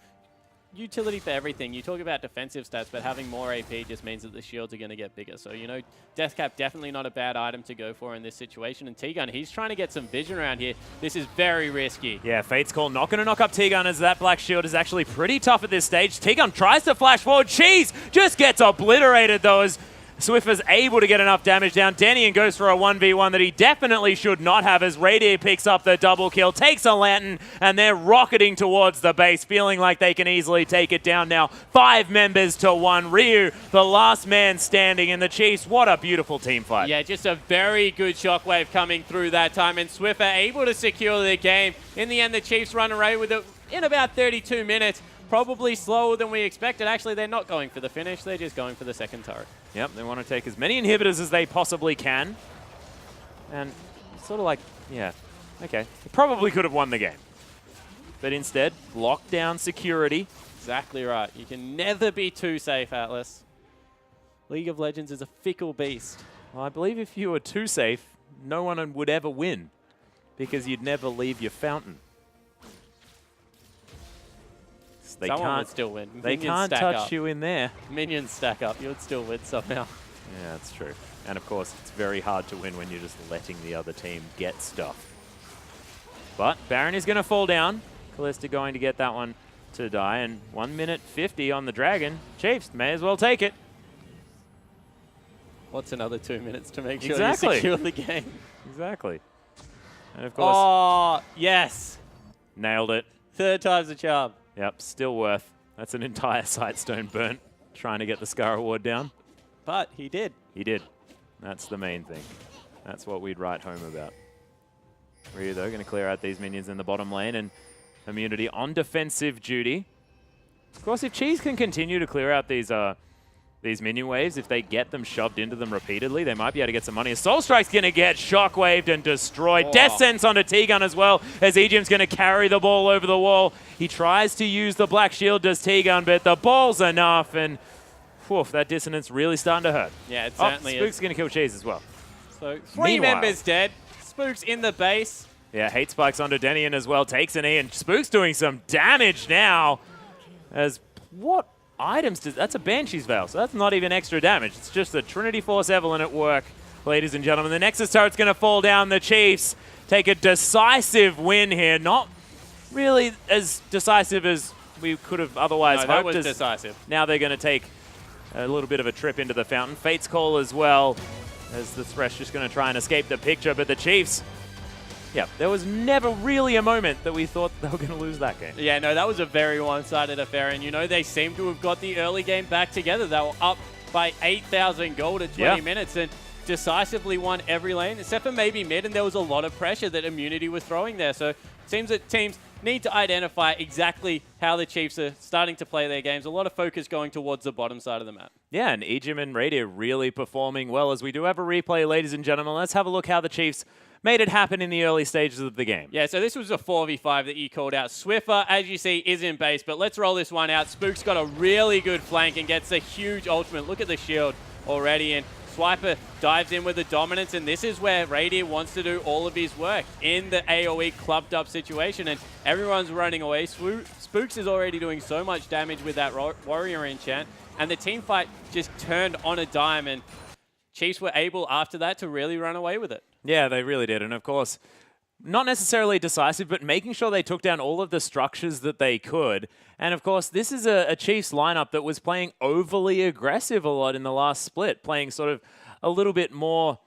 utility for everything. You talk about defensive stats, but having more AP just means that the shields are going to get bigger. So, you know, Death Cap definitely not a bad item to go for in this situation. And T-Gun, he's trying to get some vision around here. This is very risky. Yeah, Fate's Call not going to knock up T-Gun, as that black shield is actually pretty tough at this stage. T-Gun tries to flash forward. Cheese just gets obliterated, though, as Swiffer's able to get enough damage down. Denian goes for a 1v1 that he definitely should not have, as Radier picks up the double kill, takes a lantern, and they're rocketing towards the base, feeling like they can easily take it down now. 5 members to 1. Ryu, the last man standing, and the Chiefs, what a beautiful team fight. Yeah, just a very good shockwave coming through that time, and Swiffer able to secure the game. In the end, the Chiefs run away with it in about 32 minutes. Probably slower than we expected. Actually, they're not going for the finish. They're just going for the second turret. Yep, they want to take as many inhibitors as they possibly can. And sort of like, yeah, okay. They probably could have won the game. But instead, lockdown security. Exactly right. You can never be too safe, Atlas. League of Legends is a fickle beast. Well, I believe if you were too safe, no one would ever win, because you'd never leave your fountain. Someone would still win. They can't touch you in there. Minions stack up. You would still win somehow. Yeah, that's true. And of course, it's very hard to win when you're just letting the other team get stuff. But Baron is going to fall down. Callista going to get that one to die. And 1 minute 50 on the Dragon. Chiefs may as well take it. What's another 2 minutes to make sure Exactly. you secure the game? Exactly. And of course... Oh, yes. Nailed it. 3rd time's the charm. Yep, still worth. That's an entire Sightstone burnt, trying to get the Scar Award down. But he did. He did. That's the main thing. That's what we'd write home about. Ryu, though, going to clear out these minions in the bottom lane, and Immunity on defensive duty. Of course, if Cheese can continue to clear out these minion waves, if they get them shoved into them repeatedly, they might be able to get some money. Soul Strike's going to get shockwaved and destroyed. Oh. Death Sentence onto T-Gun as well, as Ejim's going to carry the ball over the wall. He tries to use the black shield, does T-Gun, but the ball's enough, and whew, that dissonance really starting to hurt. Yeah, it certainly Spook's going to kill Cheese as well. So 3 members dead. Spook's in the base. Yeah, Hate Spikes onto Denian as well, takes an E, and Spook's doing some damage now. As what items does... That's a Banshee's Veil, so that's not even extra damage. It's just a Trinity Force Evelyn at work, ladies and gentlemen. The Nexus turret's going to fall down. The Chiefs take a decisive win here. Not really as decisive as we could have otherwise hoped. That was decisive. Now they're going to take a little bit of a trip into the fountain. Fate's Call as well, as the Thresh just going to try and escape the picture. But the Chiefs... Yeah, there was never really a moment that we thought they were going to lose that game. Yeah, no, that was a very one-sided affair. And, you know, they seem to have got the early game back together. They were up by 8,000 gold at 20 minutes and decisively won every lane, except for maybe mid. And there was a lot of pressure that Immunity was throwing there. So it seems that teams need to identify exactly how the Chiefs are starting to play their games. A lot of focus going towards the bottom side of the map. Yeah, and Ejim and Radier really performing well. As we do have a replay, ladies and gentlemen, let's have a look how the Chiefs made it happen in the early stages of the game. Yeah, so this was a 4v5 that you called out. Swiffer, as you see, is in base, but let's roll this one out. Spook's got a really good flank and gets a huge ultimate. Look at the shield already, and Swiper dives in with the dominance, and this is where Radier wants to do all of his work in the AoE clubbed up situation, and everyone's running away. Spooks is already doing so much damage with that warrior enchant, and the team fight just turned on a dime, and Chiefs were able after that to really run away with it. Yeah, they really did. And of course, not necessarily decisive, but making sure they took down all of the structures that they could. And of course, this is a Chiefs lineup that was playing overly aggressive a lot in the last split, playing sort of a little bit more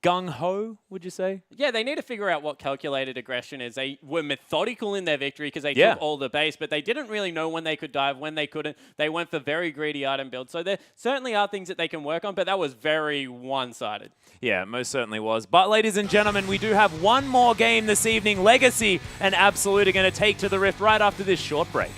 gung-ho, would you say? Yeah, they need to figure out what calculated aggression is. They were methodical in their victory because they Yeah. took all the base, but they didn't really know when they could dive, when they couldn't. They went for very greedy item builds. So there certainly are things that they can work on, but that was very one-sided. Yeah, most certainly was. But ladies and gentlemen, we do have one more game this evening. Legacy and Absolute are going to take to the Rift right after this short break.